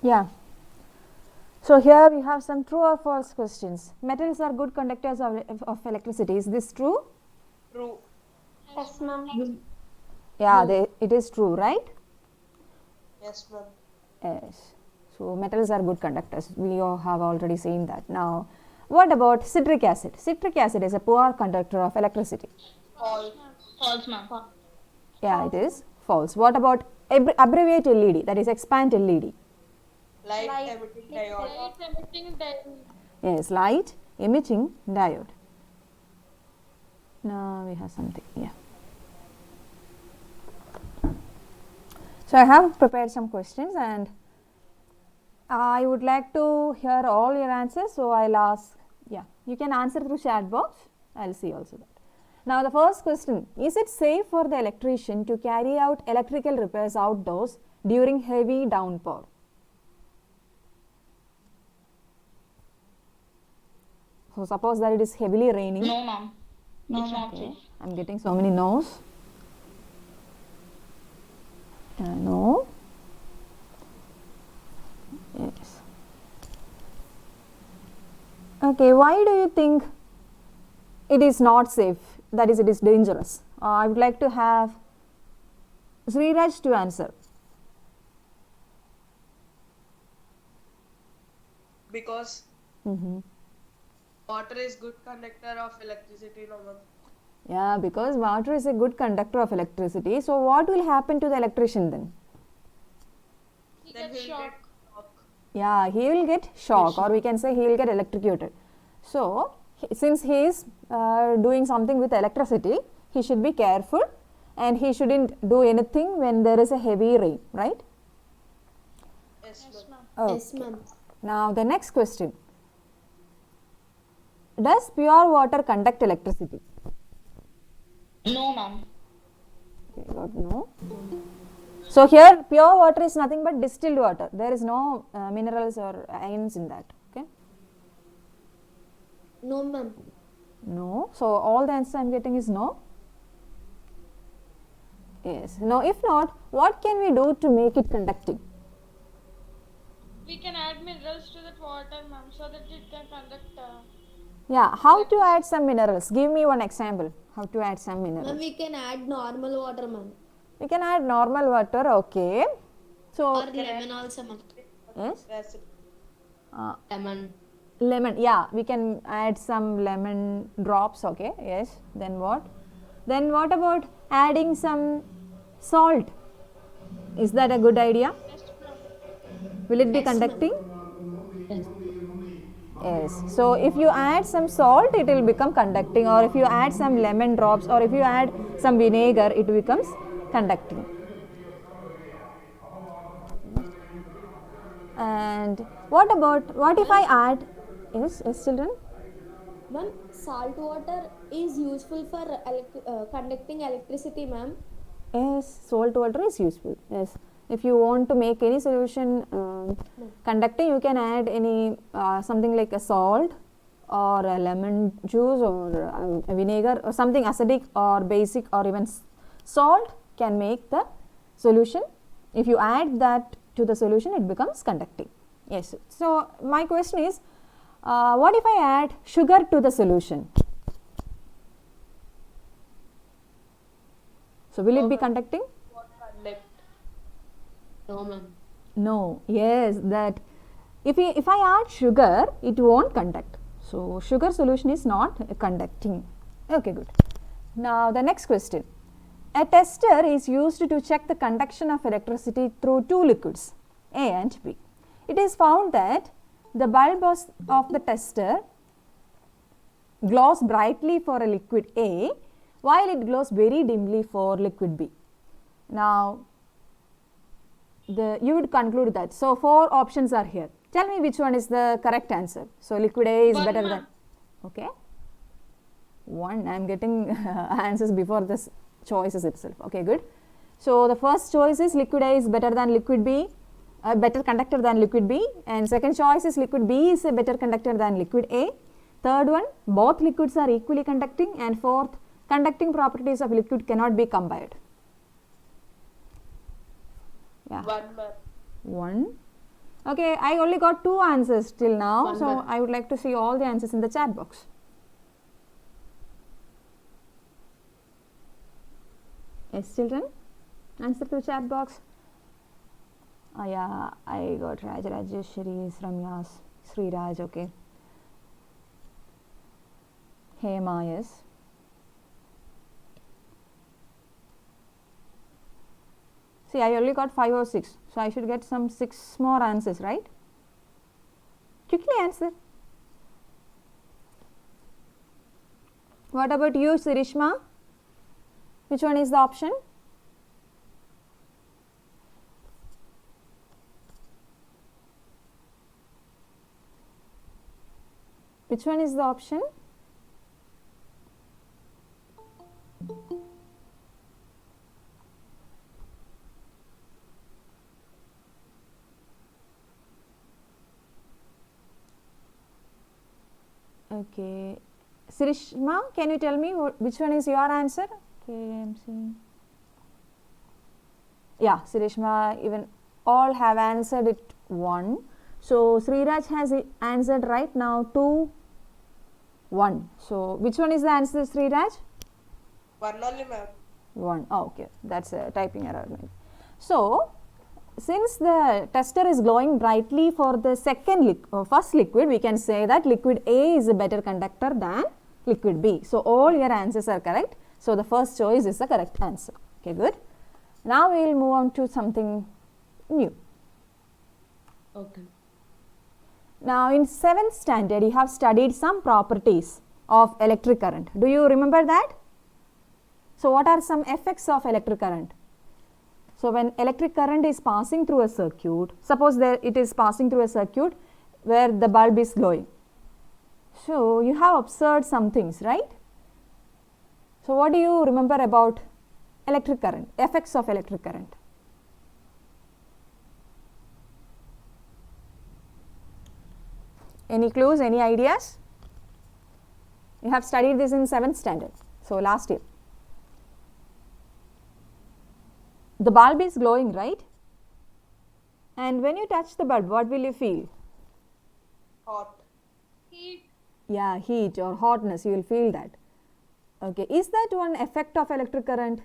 Yeah. So here we have some true or false questions. Metals are good conductors of electricity. Is this true? True. Yes, ma'am. Yeah, it is true, right? Yes, ma'am. Yes. So metals are good conductors. We all have already seen that. Now, what about citric acid? Citric acid is a poor conductor of electricity. False. False, ma'am. Yeah, it is false. What about abbreviate LED, that is expand LED? Light emitting diode. Light emitting diode. Yes, light emitting diode. Now we have something. Yeah. So I have prepared some questions and I would like to hear all your answers. So I'll ask. Yeah, you can answer through chat box. I'll see also that. Now the first question: is it safe for the electrician to carry out electrical repairs outdoors during heavy downpour? So suppose that it is heavily raining. No, ma'am. It's not Okay, safe. I'm getting so many no's. No. Yes. Okay, why do you think it is not safe? That is, it is dangerous. I would like to have Sriraj to answer. Because water is good conductor of electricity, no ma'am. Yeah, because water is a good conductor of electricity. So what will happen to the electrician then? Then he'll get shock. Yeah, he will get shock, or we can say he will get electrocuted. So since he is doing something with electricity, he should be careful and he shouldn't do anything when there is a heavy rain, right? Yes, ma'am. Okay. Yes, ma'am. Now the next question: does pure water conduct electricity? No, ma'am. Okay, got no. So here pure water is nothing but distilled water. There is no minerals or ions in that. Okay. No, ma'am. No. So all the answer I am getting is no. Yes. Now if not, what can we do to make it conducting? We can add minerals to that water, ma'am, so that it can conduct. Yeah. How to add some minerals? Give me one example. How to add some minerals? Ma'am, we can add normal water, ma'am. We can add normal water. Okay. So Or lemon also, ma'am. yes. Acid. Lemon. Lemon, yeah, we can add some lemon drops. Okay, yes. Then what? Then what about adding some salt? Is that a good idea? Will it be conducting? Yes. So if you add some salt, it will become conducting, or if you add some lemon drops, or if you add some vinegar, it becomes conducting. And what if I add? Yes, children. Ma'am, salt water is useful for conducting electricity, ma'am. Yes, salt water is useful. Yes, if you want to make any solution conducting, you can add any something like a salt or a lemon juice or a vinegar or something acidic or basic, or even salt can make the solution. If you add that to the solution, it becomes conducting. Yes. So my question is, what if I add sugar to the solution? So will it be conducting? Conduct. No, ma'am. No. Yes, that if I add sugar, it won't conduct. So sugar solution is not conducting. Okay, good. Now the next question. A tester is used to check the conduction of electricity through two liquids, A and B. It is found that the bulb of the tester glows brightly for a liquid A, while it glows very dimly for liquid B. Now, you would conclude that. So, four options are here. Tell me which one is the correct answer. So, liquid A is One, better ma'am. than. Okay. One. I am getting answers before this choices itself. Okay, good. So, the first choice is liquid A is better than liquid B, a better conductor than liquid B, and second choice is liquid B is a better conductor than liquid A. Third one, both liquids are equally conducting, and fourth, conducting properties of liquid cannot be combined. Yeah. One, ma'am. One. Okay, I only got 2 answers till now, One so more. I would like to see all the answers in the chat box. Yes, children, answer to the chat box. Yeah, I got Raj, Rajeshwari, Ramyas, Sriraj, okay. Hema, yes. See, I only got 5 or 6, so I should get some 6 more answers, right? Quickly answer. What about you, Sirishma? Which one is the option? Which one is the option? Okay, Sirishma, can you tell me which one is your answer? Okay, I'm seeing. Yeah, Sirishma, even all have answered it 1. So Sriraj has answered right now 2, 1. So which one is the answer, Sriraj? One only, ma'am. 1. Oh, okay, that's a typing error. Maybe. So since the tester is glowing brightly for the first liquid, we can say that liquid A is a better conductor than liquid B. So all your answers are correct. So the first choice is the correct answer. Okay, good. Now we will move on to something new. Okay. Now in 7th standard, you have studied some properties of electric current. Do you remember that? So what are some effects of electric current? So when electric current is passing through a circuit, suppose that it is passing through a circuit where the bulb is glowing. So you have observed some things, right? So what do you remember about electric current, effects of electric current? Any clues, any ideas? You have studied this in 7th standard, so last year. The bulb is glowing, right? And when you touch the bulb, what will you feel? Hot. Heat. Yeah, heat or hotness, you will feel that. Okay, is that one effect of electric current?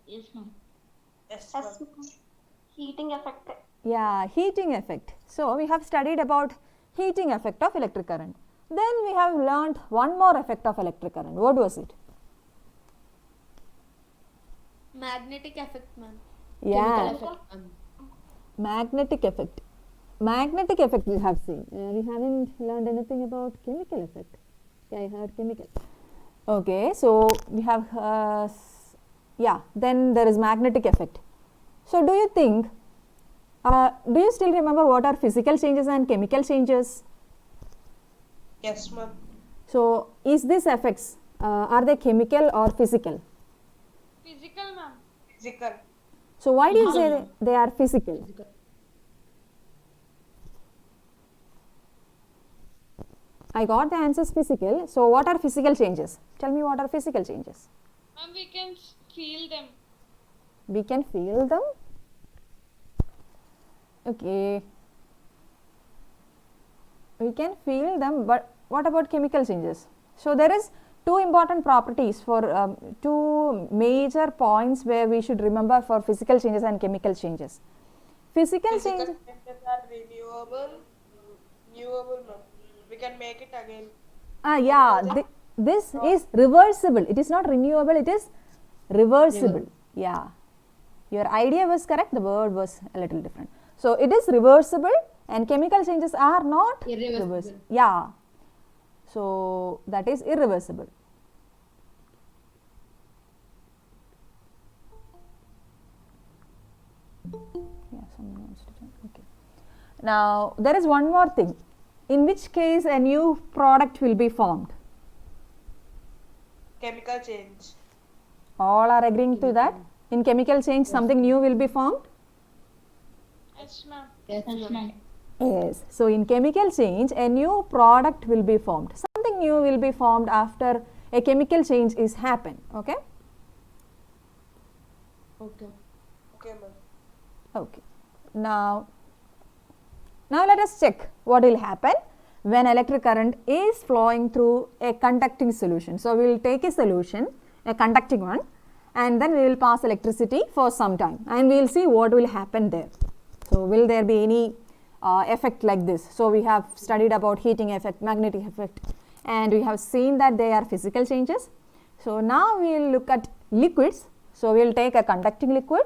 Yes, ma'am. Yes, ma'am. Heating effect. Yeah, heating effect. So we have studied about heating effect of electric current. Then we have learnt one more effect of electric current. What was it? Magnetic effect, ma'am. Yeah, Chemical effect, ma'am. magnetic effect. Magnetic effect we have seen. We haven't learned anything about chemical effect. Yeah, I heard chemical. Okay, so we have, yeah, then there is magnetic effect. So do you think, do you still remember what are physical changes and chemical changes? Yes, ma'am. So is these effects, are they chemical or physical? Physical, ma'am. Physical. So why do you say they are physical? I got the answers physical. So what are physical changes? Tell me what are physical changes? Ma'am, we can feel them. We can feel them. Okay. We can feel them, but what about chemical changes? So there is 2 important properties for 2 major points where we should remember for physical changes and chemical changes. Physical Physical change. changes are renewable. Ma'am. We can make it again. Yeah, this is reversible. It is not renewable, it is reversible. Yeah, your idea was correct, the word was a little different. So it is reversible and chemical changes are not Irreversible. reversible. Yeah, so that is irreversible. Yeah, someone wants to join. Okay. Now there is one more thing. In which case a new product will be formed? Chemical change. All are agreeing to that? In chemical change, something new will be formed? Yes, ma'am. Yes, ma'am. Yes. So in chemical change, a new product will be formed. Something new will be formed after a chemical change is happened. Okay? Okay. Okay, ma'am. Okay. Now, Now let us check what will happen when electric current is flowing through a conducting solution. So, we will take a solution, a conducting one, and then we will pass electricity for some time and we will see what will happen there. So, will there be any effect like this? So, we have studied about heating effect, magnetic effect, and we have seen that they are physical changes. So, now we will look at liquids. So, we will take a conducting liquid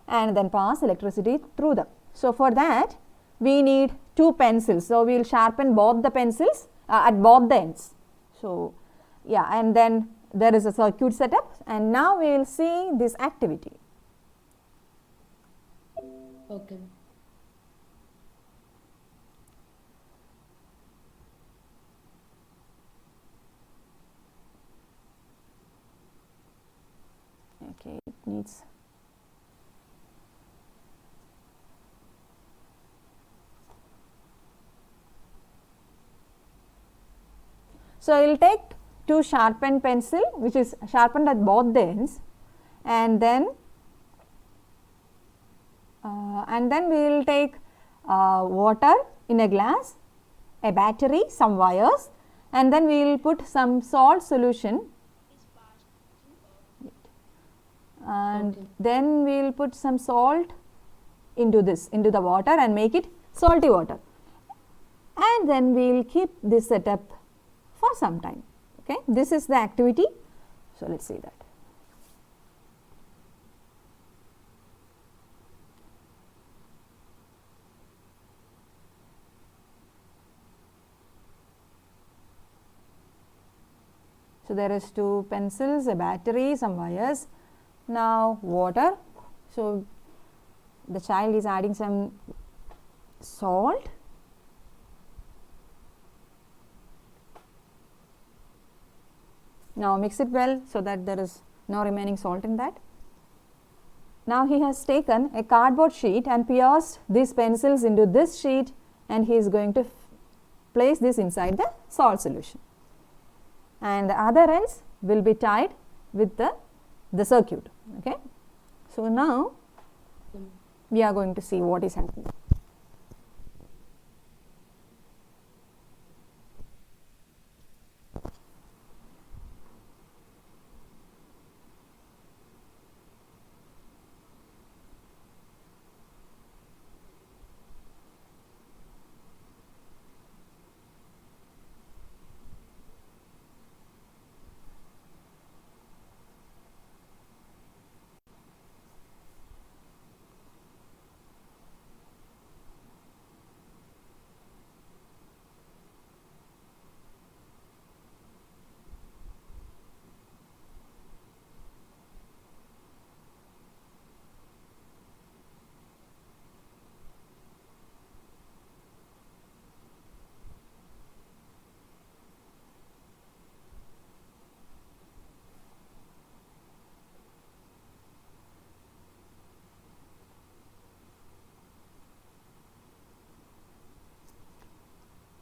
and then pass electricity through them. So, for that we need two pencils. So, we will sharpen both the pencils at both the ends. So, yeah, and then there is a circuit setup, and now we will see this activity. Okay. Okay, it needs. So, I will take two sharpened pencil which is sharpened at both the ends, and then we will take water in a glass, a battery, some wires, and then we will put some salt solution, and Okay. then we will put some salt into the water and make it salty water, and then we will keep this setup for some time. Okay, this is the activity. So, let us see that. So, there is two pencils, a battery, some wires, now water. So, the child is adding some salt. Now, mix it well so that there is no remaining salt in that. Now, he has taken a cardboard sheet and pierced these pencils into this sheet, and he is going to place this inside the salt solution, and the other ends will be tied with the circuit. Okay. So, now we are going to see what is happening.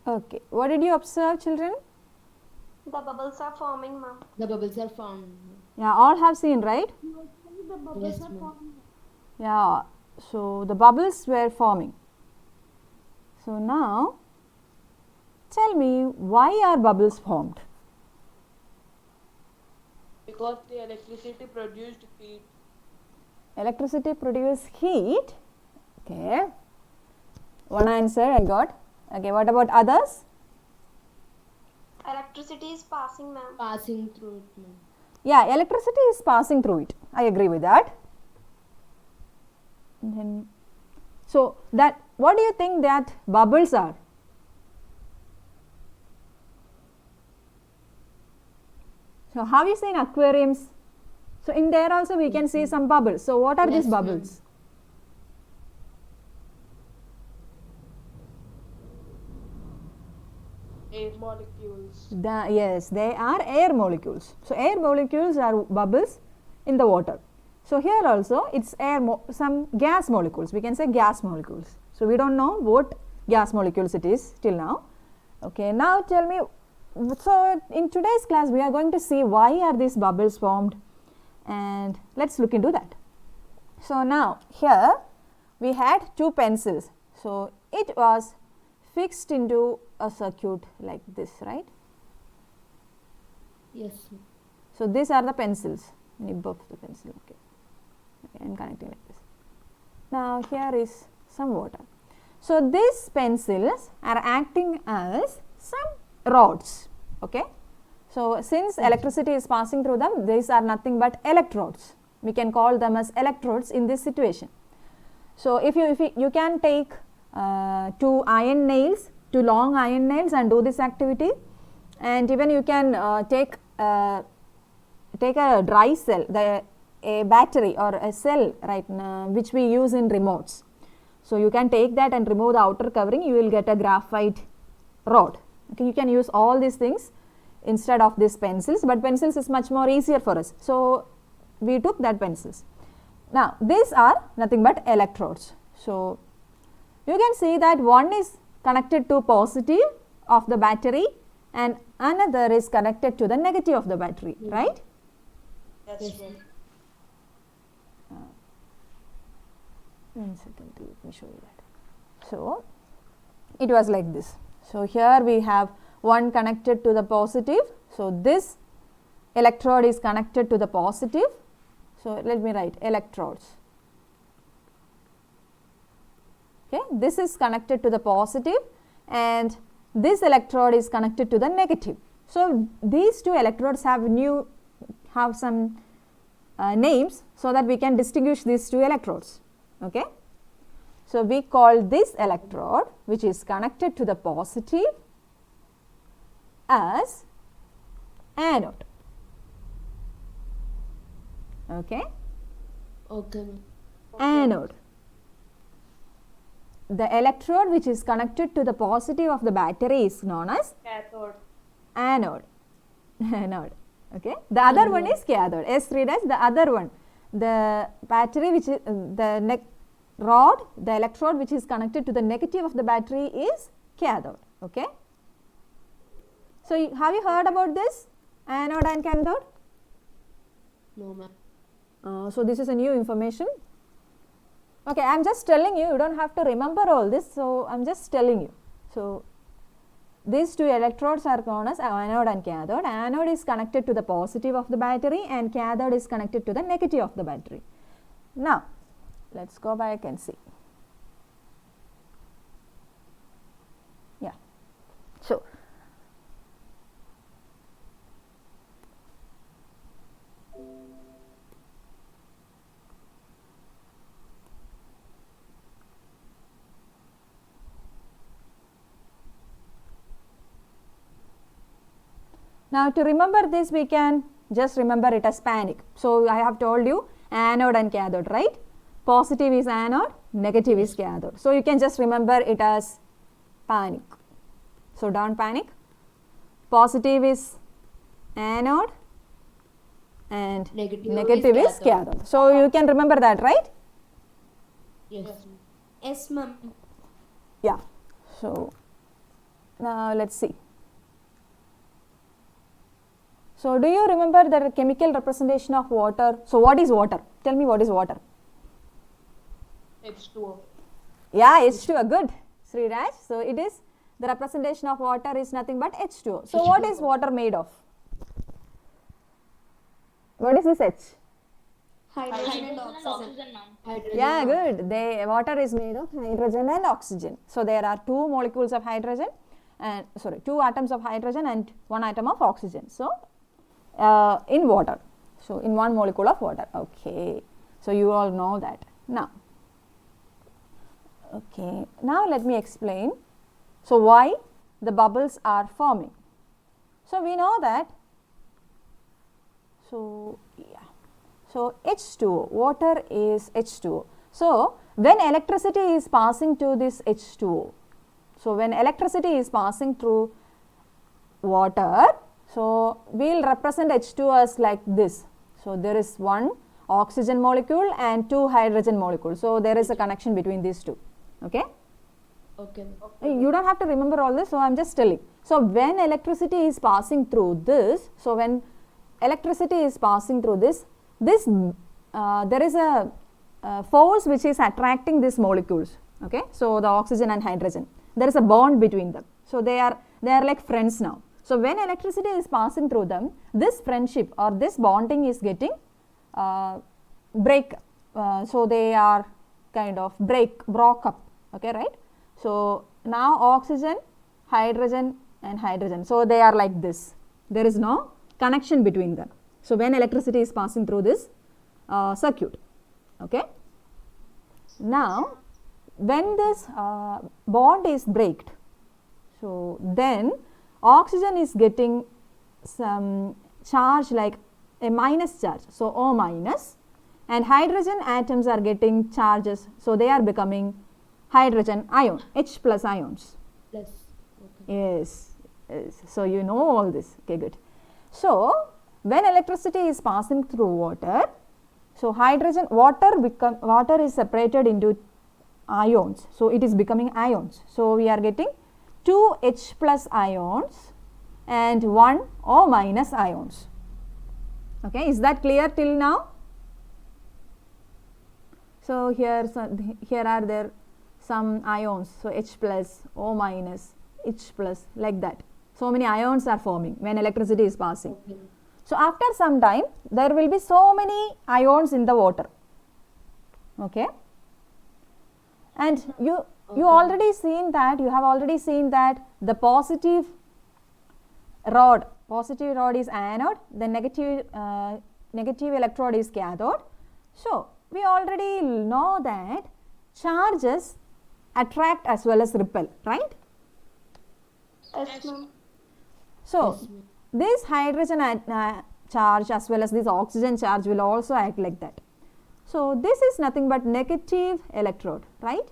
Okay, what did you observe, children? The bubbles are forming, ma'am. The bubbles are formed. Yeah, all have seen, right? Yes, ma'am. Yeah, so the bubbles were forming. So, now tell me, why are bubbles formed? Because the electricity produced heat. Electricity produces heat. Okay, one answer I got. Okay, what about others? Electricity is passing, ma'am. Passing through it, ma'am. Yeah, electricity is passing through it. I agree with that. Then, so that, what do you think that bubbles are? So, have you seen aquariums? So, in there also we can see some bubbles. So, what are Yes, these ma'am. bubbles? Air molecules. Yes, they are air molecules. So, air molecules are bubbles in the water. So, here also it is some gas molecules, we can say gas molecules. So, we do not know what gas molecules it is till now. Okay, now tell me, so in today's class we are going to see why are these bubbles formed, and let us look into that. So, now here we had two pencils. So, it was fixed into a circuit like this, right? Yes, ma'am. So these are the pencils, nib of the pencil. Okay, I am connecting like this. Now here is some water. So these pencils are acting as some rods. Okay. So since electricity is passing through them, these are nothing but electrodes. We can call them as electrodes in this situation. So if you can take two iron nails, two long iron nails, and do this activity, and even you can take a dry cell, a battery or a cell, right, which we use in remotes. So you can take that and remove the outer covering, you will get a graphite rod. Okay, you can use all these things instead of these pencils, but pencils is much more easier for us. So we took that pencils. Now these are nothing but electrodes. So you can see that one is connected to positive of the battery and another is connected to the negative of the battery, right? That's Yes, right. ma'am. 1 second, let me show you that. So it was like this. So here we have one connected to the positive. So this electrode is connected to the positive. So let me write electrodes. Okay, this is connected to the positive and this electrode is connected to the negative. So these two electrodes have some names so that we can distinguish these two electrodes. Okay. So we call this electrode which is connected to the positive as anode. Okay. Okay, ma'am. Anode. The electrode which is connected to the positive of the battery is known as Cathode. anode. Anode. Okay. The other one is cathode. S3 dash. The other one, the battery which is the rod, the electrode which is connected to the negative of the battery is cathode. Okay. So have you heard about this anode and cathode? No, ma'am. So this is a new information. Okay, I am just telling you, you don't have to remember all this. So I am just telling you. So these two electrodes are known as anode and cathode. Anode is connected to the positive of the battery and cathode is connected to the negative of the battery. Now let's go back and see. Yeah. So now to remember this, we can just remember it as panic. So I have told you anode and cathode, right? Positive is anode, negative is cathode. So you can just remember it as panic. So don't panic. Positive is anode and Negative is is cathode. So you can remember that, right? Yes. Yes, ma'am. Yeah. So now let's see. So do you remember the chemical representation of water? So what is water? Tell me what is water. H2O. Yeah, H2O, good, Sriraj. So it is, the representation of water is nothing but H2O. So what is water made of? What is this H? Hydrogen and oxygen. Oxygen, ma'am. Hydrogen. Yeah, good. Water is made of hydrogen and oxygen. So there are two molecules of hydrogen and two atoms of hydrogen and one atom of oxygen. So in water. So in one molecule of water. Okay. So you all know that. Now, okay. Now let me explain. So why the bubbles are forming. So we know that. So yeah. So H2O, water is H2O. So when electricity is passing to this H2O, so when electricity is passing through water, so we will represent H2O as like this. So there is one oxygen molecule and two hydrogen molecules. So there is a connection between these two. Okay. Okay, ma'am. You don't have to remember all this, so I am just telling. So when electricity is passing through this, so when electricity is passing through this, there is a force which is attracting these molecules. Okay. So the oxygen and hydrogen. there is a bond between them. So they are like friends now. So when electricity is passing through them, this friendship or this bonding is getting break. So they are kind of broke up. Okay, right? So now oxygen, hydrogen and hydrogen. So they are like this. There is no connection between them. So when electricity is passing through this circuit. Okay. Now when this bond is breaked, so then oxygen is getting some charge like a minus charge, so O minus, and hydrogen atoms are getting charges, so they are becoming hydrogen ion, H plus ions. Plus. Okay. Yes, yes. So you know all this. Okay, good. So when electricity is passing through water, so water is separated into ions, so it is becoming ions. So we are getting 2 H plus ions and 1 O minus ions. Okay, is that clear till now? So here are there some ions, so H plus, O minus, H plus, like that. So many ions are forming when electricity is passing. Okay. So after some time there will be so many ions in the water. Okay, and you have already seen that the positive rod is anode, the negative electrode is cathode. So we already know that charges attract as well as repel, right? Yes, ma'am. So this hydrogen charge as well as this oxygen charge will also act like that. So this is nothing but negative electrode, right?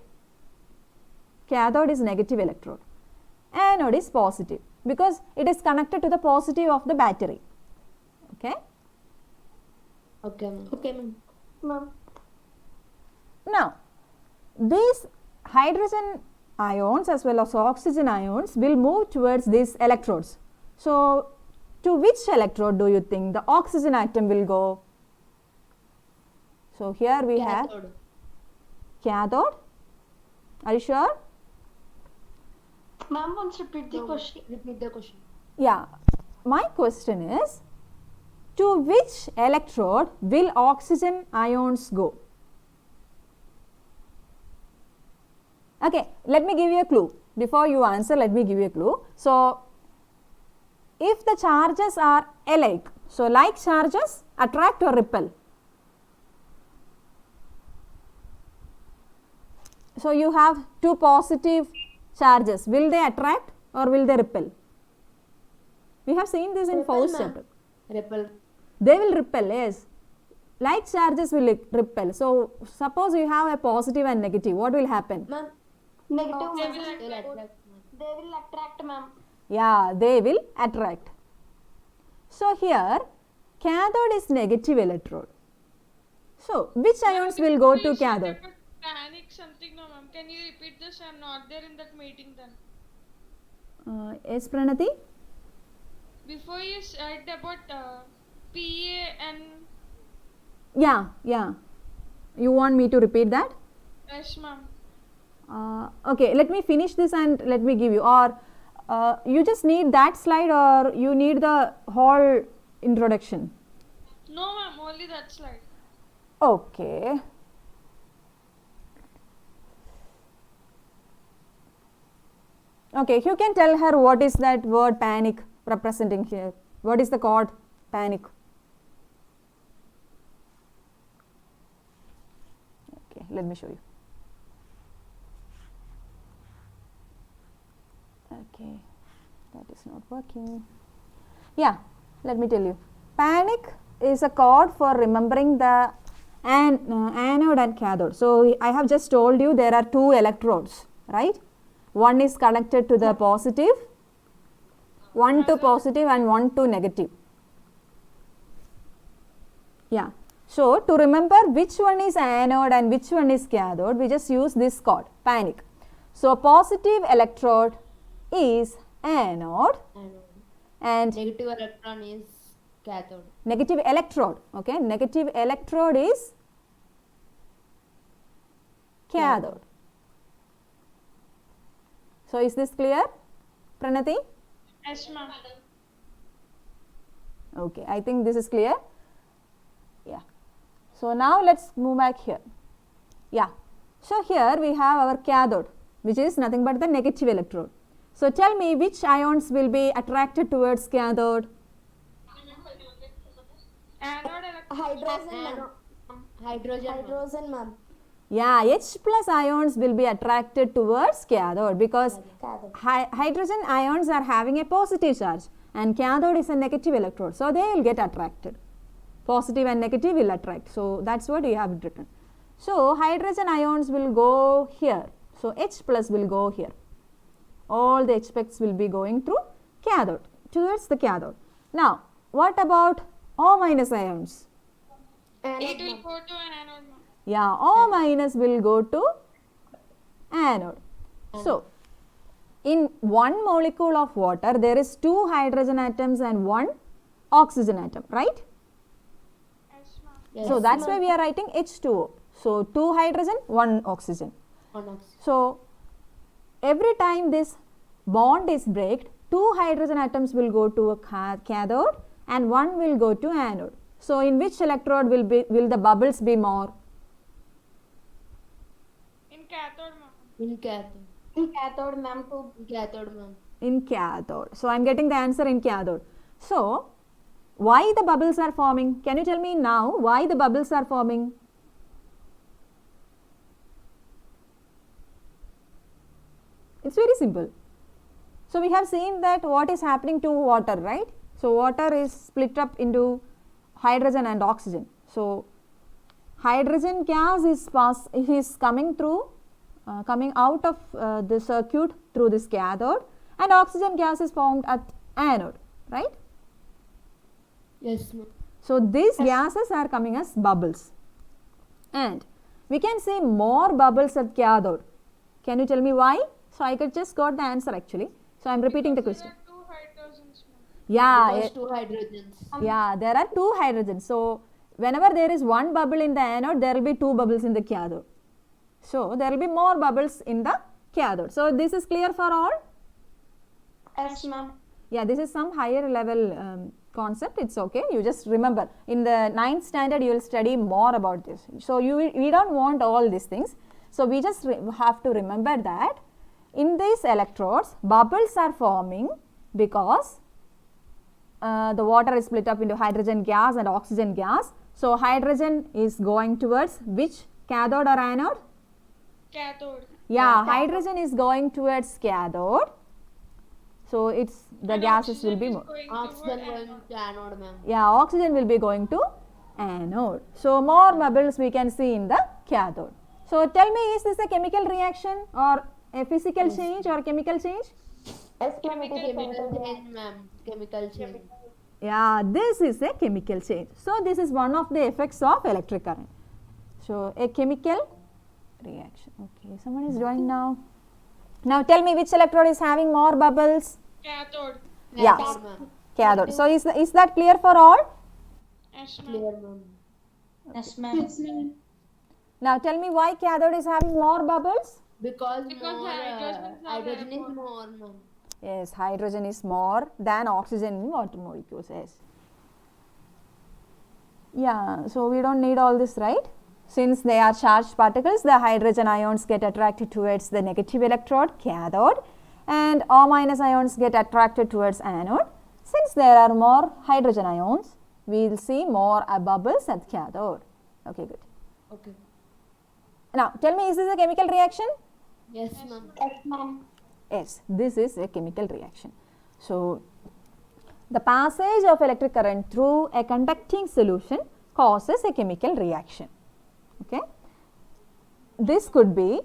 Cathode is negative electrode, anode is positive because it is connected to the positive of the battery. Okay. Okay, ma'am. Okay, ma'am. Ma'am. Now these hydrogen ions as well as oxygen ions will move towards these electrodes. So to which electrode do you think the oxygen atom will go? So here we have Cathode. cathode. Are you sure? Ma'am, once repeat the question. Repeat the question. Yeah, my question is, to which electrode will oxygen ions go? Okay, let me give you a clue. Before you answer, let me give you a clue. So if the charges are alike, so like charges attract or repel. So you have two positive charges, will they attract or will they repel? We have seen this in Repel, first ma'am. chapter. Repel. They will repel, yes. Like charges will repel. So suppose you have a positive and negative, what will happen? Ma'am, Negative, They ma'am. will They'll attract. attract, ma'am. They will attract, ma'am. Yeah, they will attract. So here cathode is negative electrode. So which ions will go to cathode? Panic something, no ma'am. Can you repeat this? I'm not there in that meeting then. Yes, Pranati? Before you said about PA and Yeah. You want me to repeat that? yes, ma'am. Okay, let me finish this and let me give you, or you just need that slide or you need the whole introduction? No, ma'am. Only that slide. Okay. Okay, you can tell her what is that word panic representing here. What is the chord panic? Okay, let me show you. Okay, that is not working. Yeah, let me tell you. Panic is a code for remembering the anode and cathode. So I have just told you there are two electrodes, right? One is connected to the positive, one to positive and one to negative. Yeah. So to remember which one is anode and which one is cathode, we just use this code, panic. So positive electrode is anode and Negative electron is cathode. negative electrode, okay, negative electrode is cathode. So is this clear, Pranati? Yes, ma'am. Okay, I think this is clear. Yeah. So now let's move back here. Yeah. So here we have our cathode, which is nothing but the negative electrode. So tell me which ions will be attracted towards cathode? Anode electron. Hydrogen, ma'am. Hydrogen. ma'am. Hydrogen, ma'am. Yeah, H plus ions will be attracted towards cathode because Cathode. hydrogen ions are having a positive charge and cathode is a negative electrode. So they will get attracted. Positive and negative will attract. So that's what we have written. So hydrogen ions will go here. So H plus will go here. All the H specs will be going through cathode, towards the cathode. Now, what about O minus ions? Anode, It will ma'am. go to anode, ma'am. Yeah, O minus will go to anode. So, in one molecule of water, there is 2 hydrogen atoms and 1 oxygen atom, right? Yes, ma'am. Yes. So, that's why we are writing H2O. So, 2 hydrogen, 1 oxygen. One oxygen. So, every time this bond is break, 2 hydrogen atoms will go to a cathode and 1 will go to anode. So, in which electrode will the bubbles be more? In cathode, ma'am. In cathode. In cathode, ma'am. In cathode, ma'am. In cathode. So, I am getting the answer in cathode. So, why the bubbles are forming? Can you tell me now why the bubbles are forming? It's very simple. So, we have seen that what is happening to water, right? So, water is split up into hydrogen and oxygen. So, hydrogen gas is coming through, coming out of the circuit through this cathode, and oxygen gas is formed at anode, right? Yes, ma'am. So, these gases are coming as bubbles, and we can see more bubbles at cathode. Can you tell me why? So, I could just got the answer actually. So, I am repeating the Because question. there are 2 hydrogens, ma'am. Yeah, Because 2 hydrogens. yeah, there are 2 hydrogens. So, whenever there is 1 bubble in the anode, there will be 2 bubbles in the cathode. So, there will be more bubbles in the cathode. So, this is clear for all? Yes, ma'am. Yeah, this is some higher level concept. It's okay. You just remember in the 9th standard you will study more about this. So, we don't want all these things. So, we just have to remember that in these electrodes bubbles are forming because the water is split up into hydrogen gas and oxygen gas. So, hydrogen is going towards which cathode or anode? Cathode. Yeah, hydrogen is going towards cathode. So, it's the And gases will be oxygen is more. going Oxygen toward going anode. to anode, ma'am. Yeah, oxygen will be going to anode. So, more bubbles we can see in the cathode. So, tell me, is this a chemical reaction or a physical change or chemical change? Yes, ma'am. It is a Chemical chemical change, ma'am. Chemical change. Yeah, this is a chemical change. So, this is one of the effects of electric current. So, a chemical reaction. Okay, someone is joining now. Now, tell me which electrode is having more bubbles? Cathode. Yeah. Cathode, ma'am. Cathode. So, is that clear for all? Yes, ma'am. Clear, ma'am. Yes, ma'am. Now, tell me why cathode is having more bubbles? Because Because more, the hydrogens are hydrogen there is more, ma'am. Yes, hydrogen is more than oxygen in water molecules. Yes. Yeah, so we don't need all this, right? Since they are charged particles, the hydrogen ions get attracted towards the negative electrode, cathode, and O minus ions get attracted towards anode. Since there are more hydrogen ions, we will see more bubbles at cathode. Okay, good. Okay. Now, tell me, is this a chemical reaction? Yes, ma'am. Yes, ma'am. Yes, this is a chemical reaction. So, the passage of electric current through a conducting solution causes a chemical reaction. Okay. This could be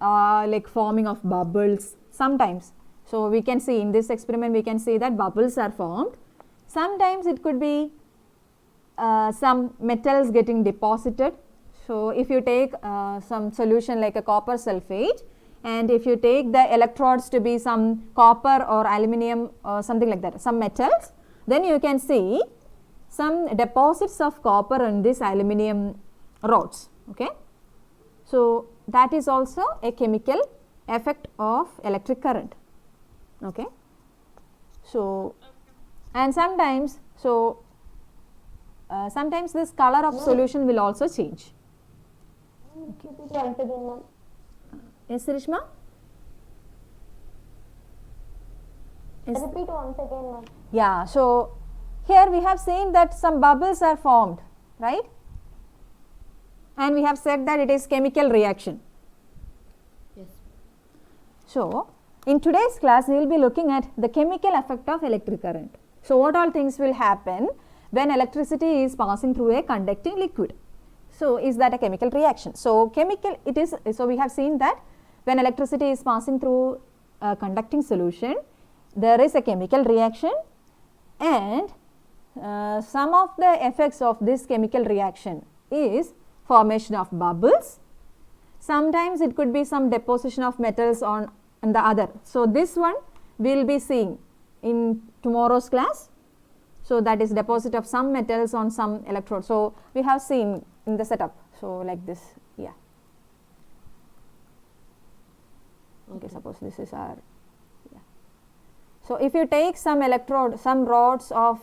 like forming of bubbles sometimes. So, we can see in this experiment we can see that bubbles are formed. Sometimes it could be some metals getting deposited. So, if you take some solution like a copper sulfate, and if you take the electrodes to be some copper or aluminum or something like that, some metals, then you can see some deposits of copper in this aluminum rods. Okay. So, that is also a chemical effect of electric current. Okay. So, and sometimes, so sometimes this color of solution will also change. Repeat once again, ma'am. Yes, Rishma? Yes. Repeat once again, ma'am. Yeah, so here we have seen that some bubbles are formed, right? And we have said that it is chemical reaction. Yes. So, in today's class we will be looking at the chemical effect of electric current. So, what all things will happen when electricity is passing through a conducting liquid? So, is that a chemical reaction? So, chemical it is, so we have seen that when electricity is passing through a conducting solution, there is a chemical reaction, and some of the effects of this chemical reaction is formation of bubbles. Sometimes it could be some deposition of metals on the other. So, this one we will be seeing in tomorrow's class. So, that is deposit of some metals on some electrode. So, we have seen in the setup. So, like this, yeah. Okay, suppose this is our, yeah. So, if you take some electrode, some rods of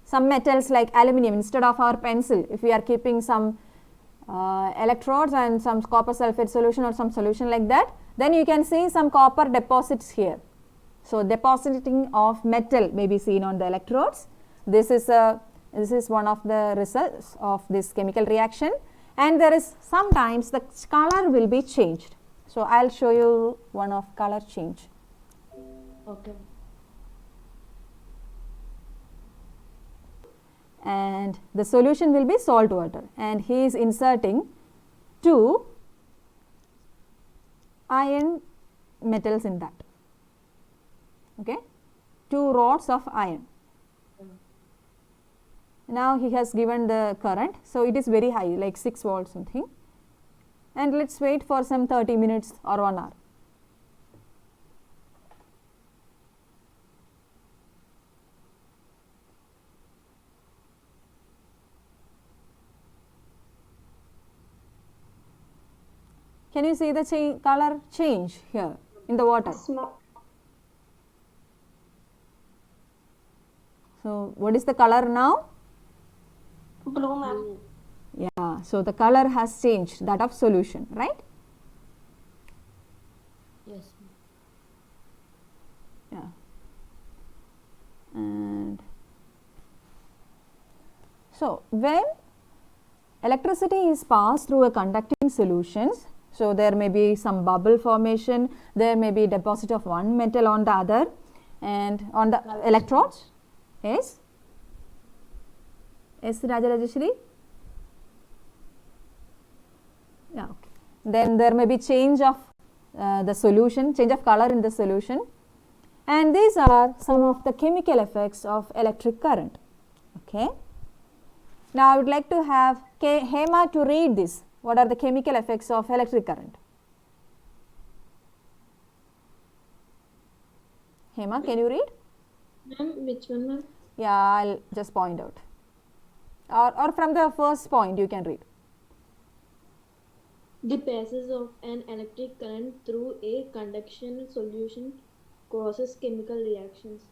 some metals like aluminum, instead of our pencil, if we are keeping some electrodes and some copper sulfate solution or some solution like that, then you can see some copper deposits here. So, depositing of metal may be seen on the electrodes. This is one of the results of this chemical reaction, and there is sometimes the color will be changed. So, I will show you one of color change. Okay. And the solution will be salt water, and he is inserting 2 iron metals in that. Okay, 2 rods of iron. Now he has given the current, so it is very high, like 6 volts something, and let us wait for some 30 minutes or 1 hour. Can you see the color change here in the water? So, what is the color now? Blue, ma'am. Yeah, so the color has changed, that of solution, right? Yes. Yeah. And so, when electricity is passed through a conducting solutions, so there may be some bubble formation, there may be deposit of one metal on the other, and on the electrodes. Yes? Yes, Rajarajeshri? Yeah, okay. Then there may be change of the solution, change of color in the solution, and these are some of the chemical effects of electric current. Okay. Now, I would like to have Hema to read this. What are the chemical effects of electric current? Hema, can you read? Ma'am, which one, ma'am? Yeah, I'll just point out. Or from the first point you can read. The passage of an electric current through a conduction solution causes chemical reactions.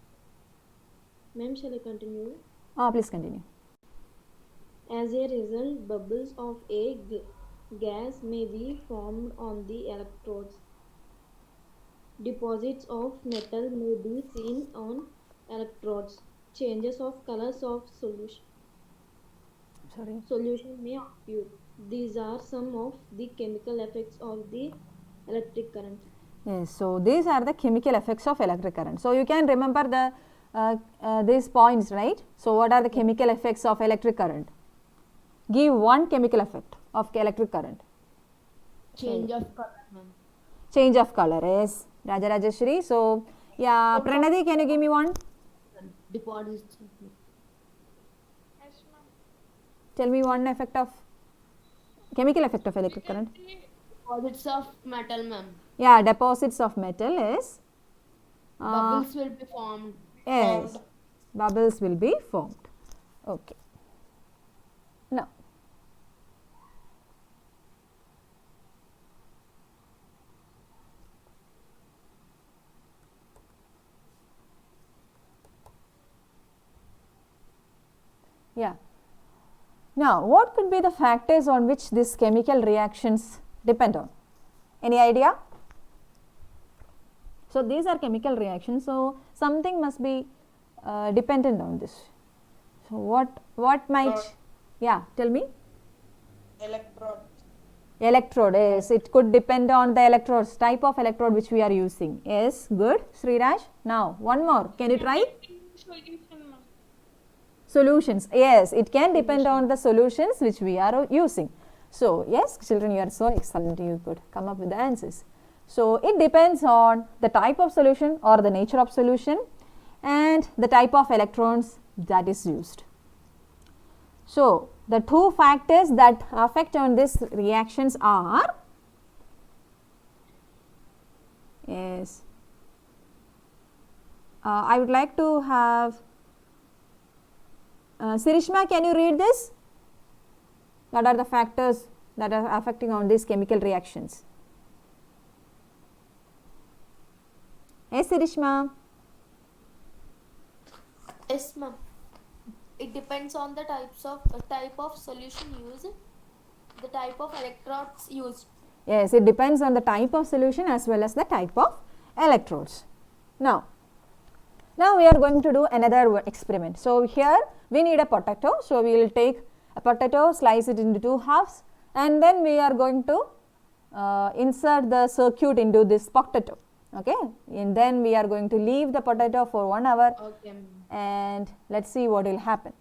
Ma'am, shall I continue? Please continue. As a result, bubbles of a gas may be formed on the electrodes. Deposits of metal may be seen on electrodes. Changes of colors of Sorry. solution may occur. These are some of the chemical effects of the electric current. Yes, so these are the chemical effects of electric current. So you can remember the these points, right? So what are the chemical effects of electric current? Give one chemical effect of electric current. Change of color, ma'am. Change of color, yes. Rajarajeshri. So yeah, Pranadi, can you give me one? Deposits. Yes, ma'am. Tell me one effect of chemical effect of electric current. Deposits of metal, ma'am. Yeah, deposits of metal is Bubbles will be formed. yes, bubbles will be formed. Okay. Now, Yeah. Now, what could be the factors on which these chemical reactions depend on? Any idea? So, these are chemical reactions. So, something must be dependent on this. So, what might? Yeah, tell me. Electron. Electrode, yes, it could depend on the electrodes, type of electrode which we are using. Yes, good, Sriraj. Now, one more. Can you try? Solution, ma'am. Solutions, yes, it can depend on the solutions which we are using. So, yes, children, you are so excellent, you could come up with the answers. So, it depends on the type of solution or the nature of solution and the type of electrons that is used. So, the two factors that affect on these reactions are, yes, I would like to have Sirishma, can you read this? What are the factors that are affecting on these chemical reactions? Yes, Sirishma. Yes, ma'am. It depends on the type of solution used, the type of electrodes used. Yes, it depends on the type of solution as well as the type of electrodes. Now we are going to do another experiment. So, here we need a potato. So, we will take a potato, slice it into two halves, and then we are going to insert the circuit into this potato. Okay, and then we are going to leave the potato for 1 hour. Okay, ma'am. And let's see what will happen.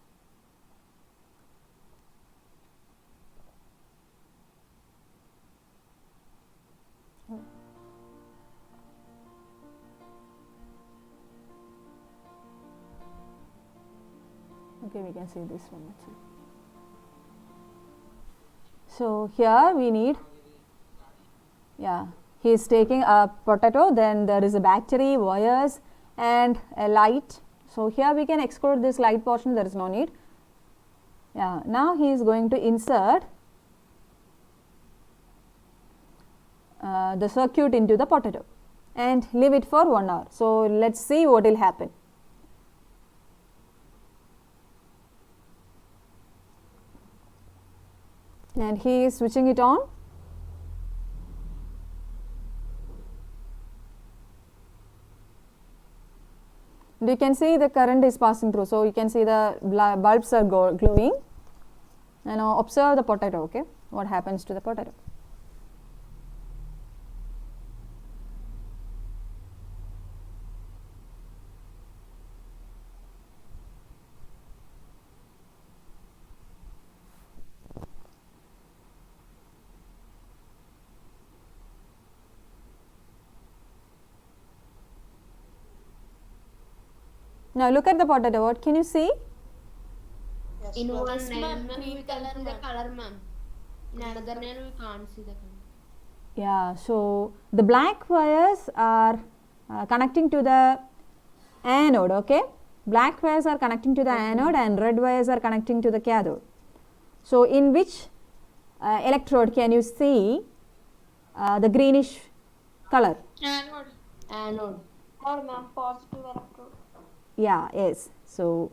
Okay, we can see this one actually. So, here we need, yeah, he is taking a potato, then there is a battery, wires and a light. So, here we can exclude this light portion, there is no need. Yeah, now he is going to insert the circuit into the potato and leave it for 1 hour. So, let us see what will happen. And he is switching it on. And you can see the current is passing through. So, you can see the bulbs are glowing. And now observe the potato, okay, what happens to the potato. Now, look at the potato, what can you see? Yes, In ma'am. one Yes, nail, ma'am. ma'am, Green we can color, see the ma'am. color, ma'am. In another nail, we can't see the color. Yeah, so the black wires are connecting to the anode, okay. Black wires are connecting to the anode and red wires are connecting to the cathode. So, in which electrode can you see the greenish color? Anode. Anode. Or ma'am, positive electrode. Yeah, yes. So,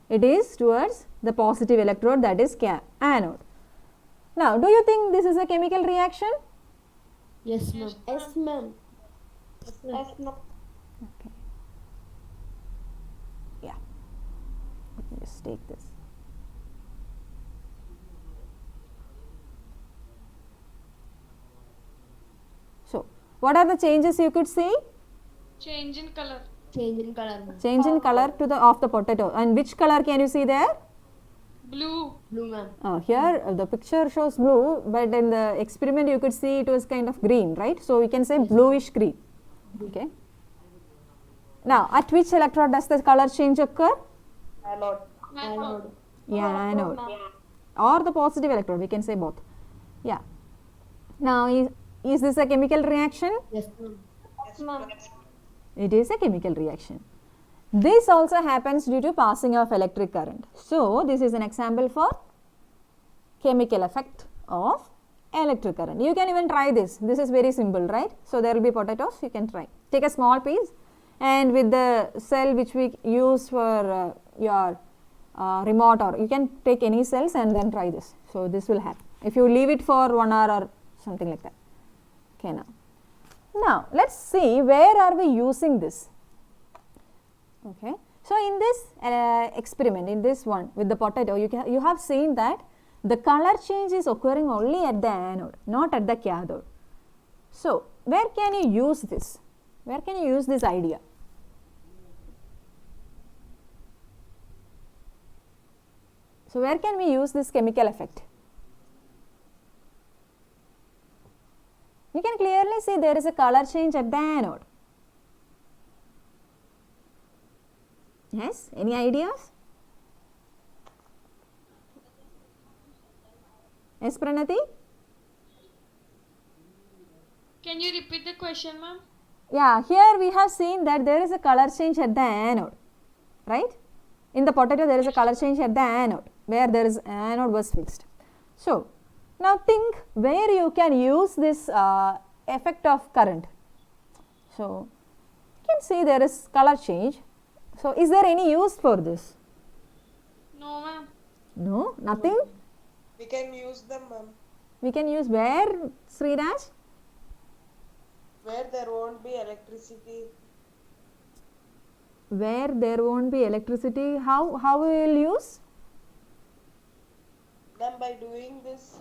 it is towards the positive electrode, that is anode. Now, do you think this is a chemical reaction? Yes, ma'am. Yes, ma'am. Yes, ma'am. Okay. Yeah. Let me just take this. So, what are the changes you could see? Change in color. Change in color, ma'am. Change in color to the of the potato. And which color can you see there? Blue. Blue, ma'am. Here the picture shows blue, but in the experiment you could see it was kind of green, right? So, we can say bluish green. Okay. Now, at which electrode does the color change occur? Anode. Anode. Yeah, anode. Or the positive electrode, we can say both. Yeah. Now, is this a chemical reaction? Yes, ma'am. Yes, ma'am. It is a chemical reaction. This also happens due to passing of electric current. So, this is an example for chemical effect of electric current. You can even try this. This is very simple, right? So, there will be potatoes, you can try. Take a small piece and with the cell which we use for your remote, or you can take any cells and then try this. So this will happen if you leave it for 1 hour or something like that. Okay, now let's see where are we using this. Okay, so in this experiment, in this one with the potato, you have seen that the color change is occurring only at the anode, not at the cathode. So where can you use this? Where can you use this idea? So where can we use this chemical effect? You can clearly see there is a color change at the anode. Yes, any ideas? Yes, Pranati? Can you repeat the question, ma'am? Yeah, here we have seen that there is a color change at the anode, right? In the potato there is a color change at the anode, where there is anode was fixed. So now think where you can use this effect of current. So you can see there is color change. So is there any use for this? No, ma'am. No, nothing. We can use them, ma'am, We can use where, Sriraj? where there won't be electricity. Where there won't be electricity, how we will use? Then by doing this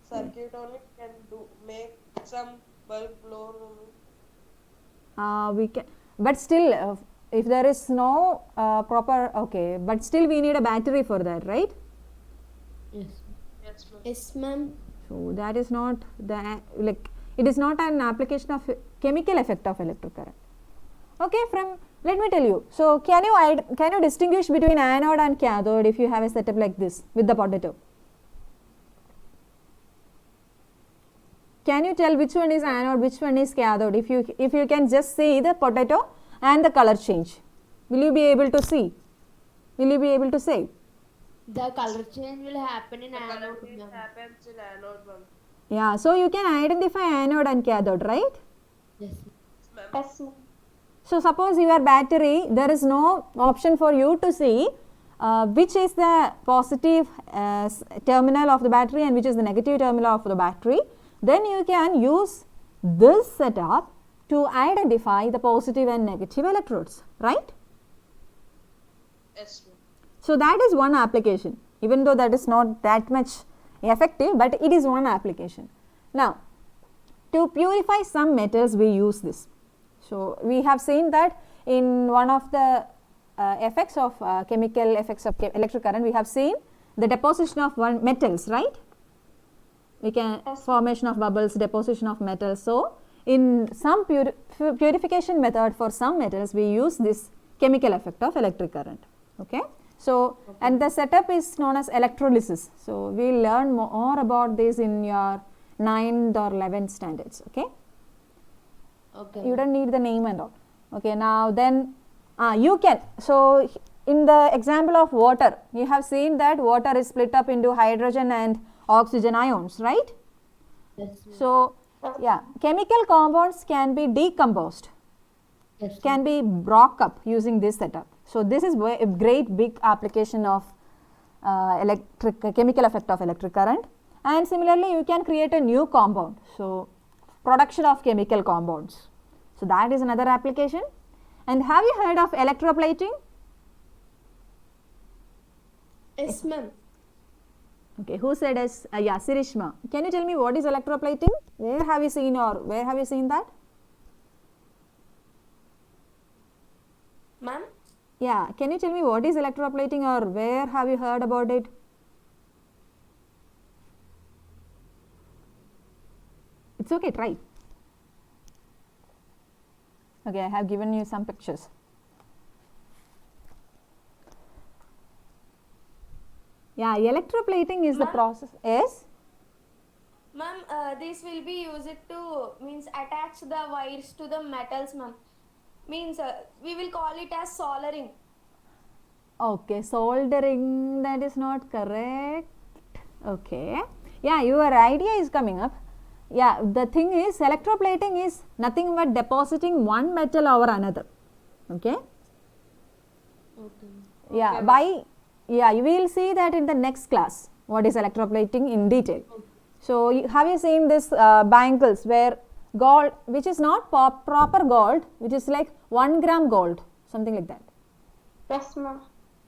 circuit only we can make some bulb glow only. We can, but still if there is no proper, okay, but still we need a battery for that, right? Yes. Yes, ma'am. Yes, ma'am. So that is not the, like, it is not an application of chemical effect of electric current. Okay, let me tell you. So can you distinguish between anode and cathode if you have a setup like this with the potato? Can you tell which one is anode, which one is cathode? If you can just see the potato and the color change, will you be able to see? Will you be able to say? The color change will happen in The color anode. change ma'am. happens in anode, ma'am. Yeah, so you can identify anode and cathode, right? Yes. Ma'am. Yes, ma'am. So suppose your battery, there is no option for you to see which is the positive terminal of the battery and which is the negative terminal of the battery. Then you can use this setup to identify the positive and negative electrodes, right? Yes, ma'am. So that is one application, even though that is not that much effective, but it is one application. Now, to purify some metals we use this. So we have seen that in one of the effects of chemical effects of electric current, we have seen the deposition of metals, right? We can formation of bubbles, deposition of metals. So in some purification method for some metals, we use this chemical effect of electric current. Okay. So and the setup is known as electrolysis. So we will learn more about this in your 9th or 11th standards. Okay. Okay. You don't need the name and all. Okay, now then you can, so in the example of water, you have seen that water is split up into hydrogen and oxygen ions, right? Yes. So yeah, chemical compounds can be decomposed, Yes. can be broke up using this setup. So this is a great big application of chemical effect of electric current. And similarly you can create a new compound. So production of chemical compounds. So that is another application. And have you heard of electroplating? Yes, ma'am. Okay, who said yes? Yeah, Sirishma. Can you tell me what is electroplating? Where have you seen that? Ma'am? Yeah, can you tell me what is electroplating or where have you heard about it? It's okay, try. Okay, I have given you some pictures. Yeah, electroplating is the Ma'am? process. Yes? Ma'am, this will be used to means attach the wires to the metals, ma'am. Means we will call it as soldering. Okay, soldering, that is not correct. Okay. Yeah, your idea is coming up. Yeah, the thing is electroplating is nothing but depositing one metal over another. Okay. Okay. Yeah, by Yeah, you will see that in the next class what is electroplating in detail. So, have you seen this bangles where gold, which is not proper gold, which is like 1 gram gold, something like that. Yes, ma'am.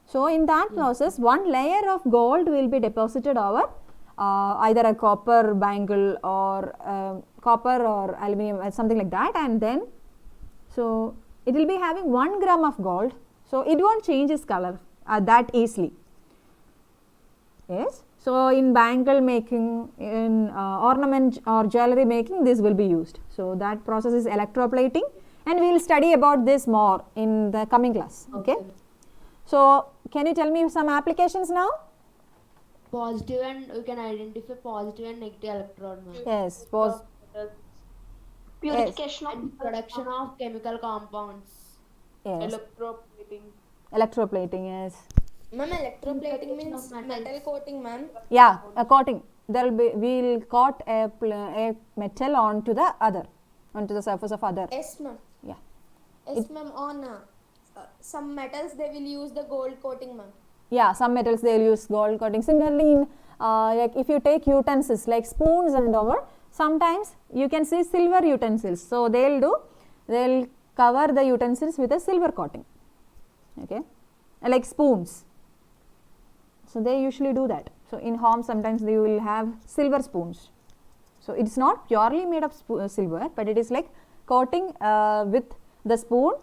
So, in that process, one layer of gold will be deposited over either a copper bangle or copper or aluminum, something like that, and then so it will be having 1 gram of gold. So, it won't change its color that easily. Yes. So, in bangle making, in ornament or jewelry making, this will be used. So, that process is electroplating, and we will study about this more in the coming class. Okay. So, can you tell me some applications now? Positive, and we can identify positive and negative electrode, ma'am. Yes. Purification of And production of chemical compounds. Yes. Electroplating. Electroplating. Yes. Ma'am, electroplating means metals. metal coating, ma'am. Yeah, a coating. There will be, we will coat a metal onto the surface of other. Yes, ma'am. Yeah. Yes, ma'am. On some metals, they will use the gold coating, ma'am. Yeah, some metals they will use gold coating. Similarly, in like if you take utensils like spoons and all, sometimes you can see silver utensils. So they will cover the utensils with a silver coating. Okay, like spoons. So they usually do that. So in home sometimes they will have silver spoons. So it's not purely made of silver, but it is like coating with the spoon,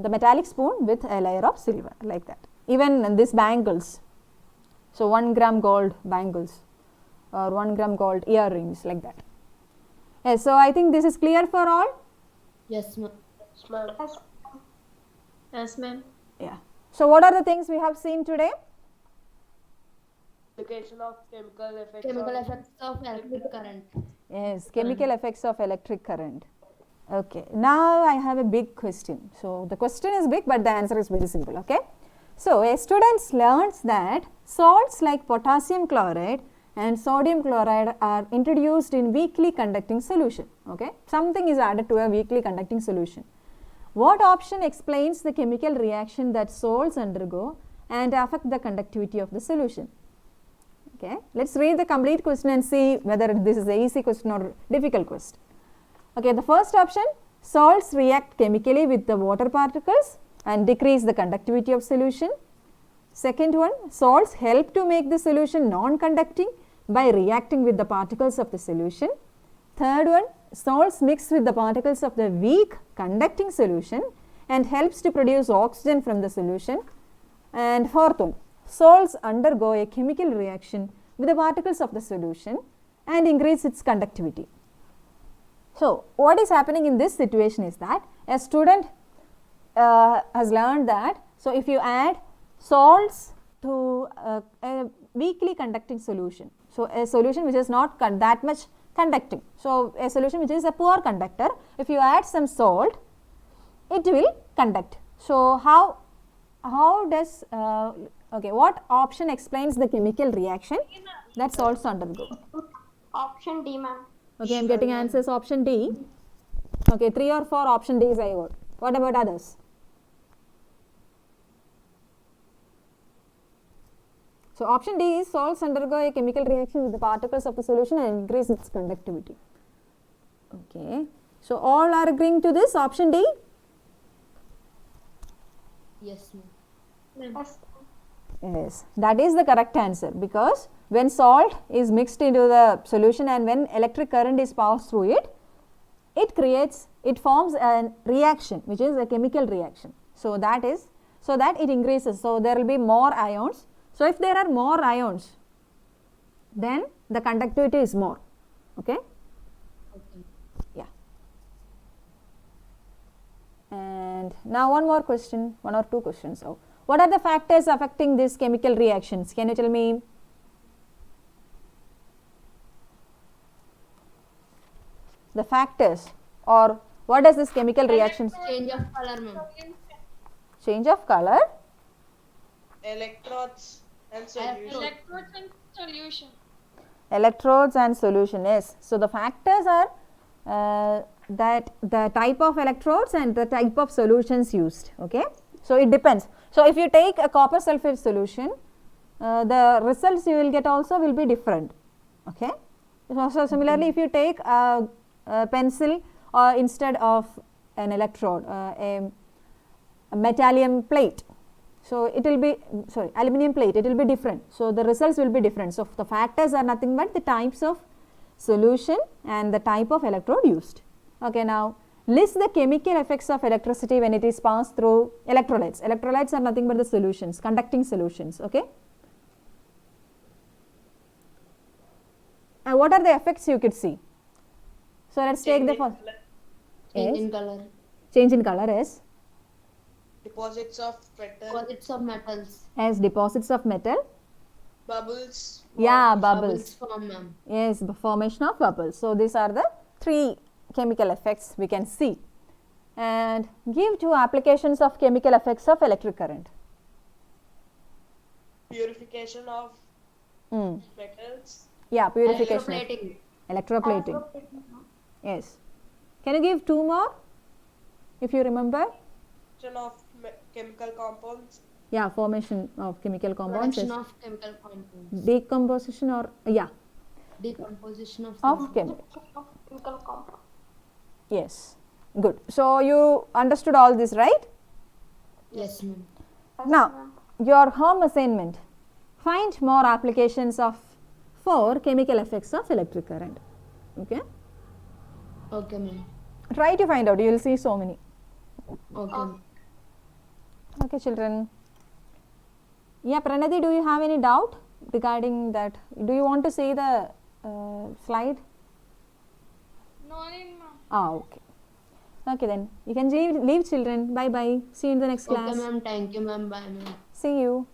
the metallic spoon with a layer of silver, like that. Even these bangles, so 1 gram gold bangles or 1 gram gold earrings, like that. Yes, so I think this is clear for all. Yes, ma'am. Yes, ma'am. Yeah. So what are the things we have seen today? Application of chemical effects. Chemical on- effects of electric current. Yes, chemical effects of electric current. Okay, now I have a big question. So the question is big, but the answer is very simple. Okay. So a student learns that salts like potassium chloride and sodium chloride are introduced in weakly conducting solution. Okay, something is added to a weakly conducting solution. What option explains the chemical reaction that salts undergo and affect the conductivity of the solution? Okay, let's read the complete question and see whether this is an easy question or difficult question. Okay, the first option, salts react chemically with the water particles and decrease the conductivity of solution. Second one, salts help to make the solution non-conducting by reacting with the particles of the solution. Third one, salts mix with the particles of the weak conducting solution and helps to produce oxygen from the solution. And fourth one, salts undergo a chemical reaction with the particles of the solution and increase its conductivity. So, what is happening in this situation is that a student has learned that, so if you add salts to a weakly conducting solution, so a solution which is not that much conducting, so a solution which is a poor conductor, if you add some salt, it will conduct. So, how does okay, what option explains the chemical reaction that salts undergo? Option D, ma'am. Okay, I am getting answers option D. Okay, 3 or 4 option D's I got. What about others? So, option D is salts undergo a chemical reaction with the particles of the solution and increase its conductivity. Okay, so all are agreeing to this option D? Yes, ma'am. Yes, that is the correct answer, because when salt is mixed into the solution and when electric current is passed through it, it forms a reaction which is a chemical reaction. So that it increases. So there will be more ions. So if there are more ions, then the conductivity is more. Okay. Yeah. And now one more question, 1 or 2 questions. So what are the factors affecting these chemical reactions? Can you tell me? The factors, or what does this chemical reactions? Change of color, ma'am. Change of color, Electrodes and solution. Electrodes and solution. electrodes and solution. Yes. So the factors are that the type of electrodes and the type of solutions used. Okay. So it depends. So if you take a copper sulfate solution, the results you will get also will be different. Okay. So similarly, if you take a pencil or instead of an electrode, a metallium plate, so it will be, sorry, aluminum plate, it will be different. So the results will be different. So the factors are nothing but the types of solution and the type of electrode used. Okay, now list the chemical effects of electricity when it is passed through electrolytes. Electrolytes are nothing but the solutions, conducting solutions. Okay. What are the effects you could see? So let's take the first. Change Yes. in color. Change in color is Deposits of metal. Deposits of metals. as deposits of metal. Bubbles. Yeah, Bubbles bubbles. form, ma'am. Yes, the formation of bubbles. So these are the 3 chemical effects we can see. And give 2 applications of chemical effects of electric current. Purification of Mm. metals. Yeah, purification. Electroplating. Electroplating. Yes. Can you give 2 more if you remember? Of chemical compounds. Yeah, formation of chemical compounds. Production Is of chemical compounds. decomposition or yeah, Decomposition of of chemical. Chemical compound. Yes. Good. So you understood all this, right? Yes, ma'am. Now, your home assignment. Find more applications of 4 chemical effects of electric current. Okay. Okay, ma'am. Try to find out. You will see so many. Okay. Okay, children. Yeah, Pranati, do you have any doubt regarding that? Do you want to see the slide? No need, ma'am. Ah, okay. Okay, then you can leave children. Bye bye. See you in the next Okay, class. ma'am. Thank you, ma'am. Bye, ma'am. See you.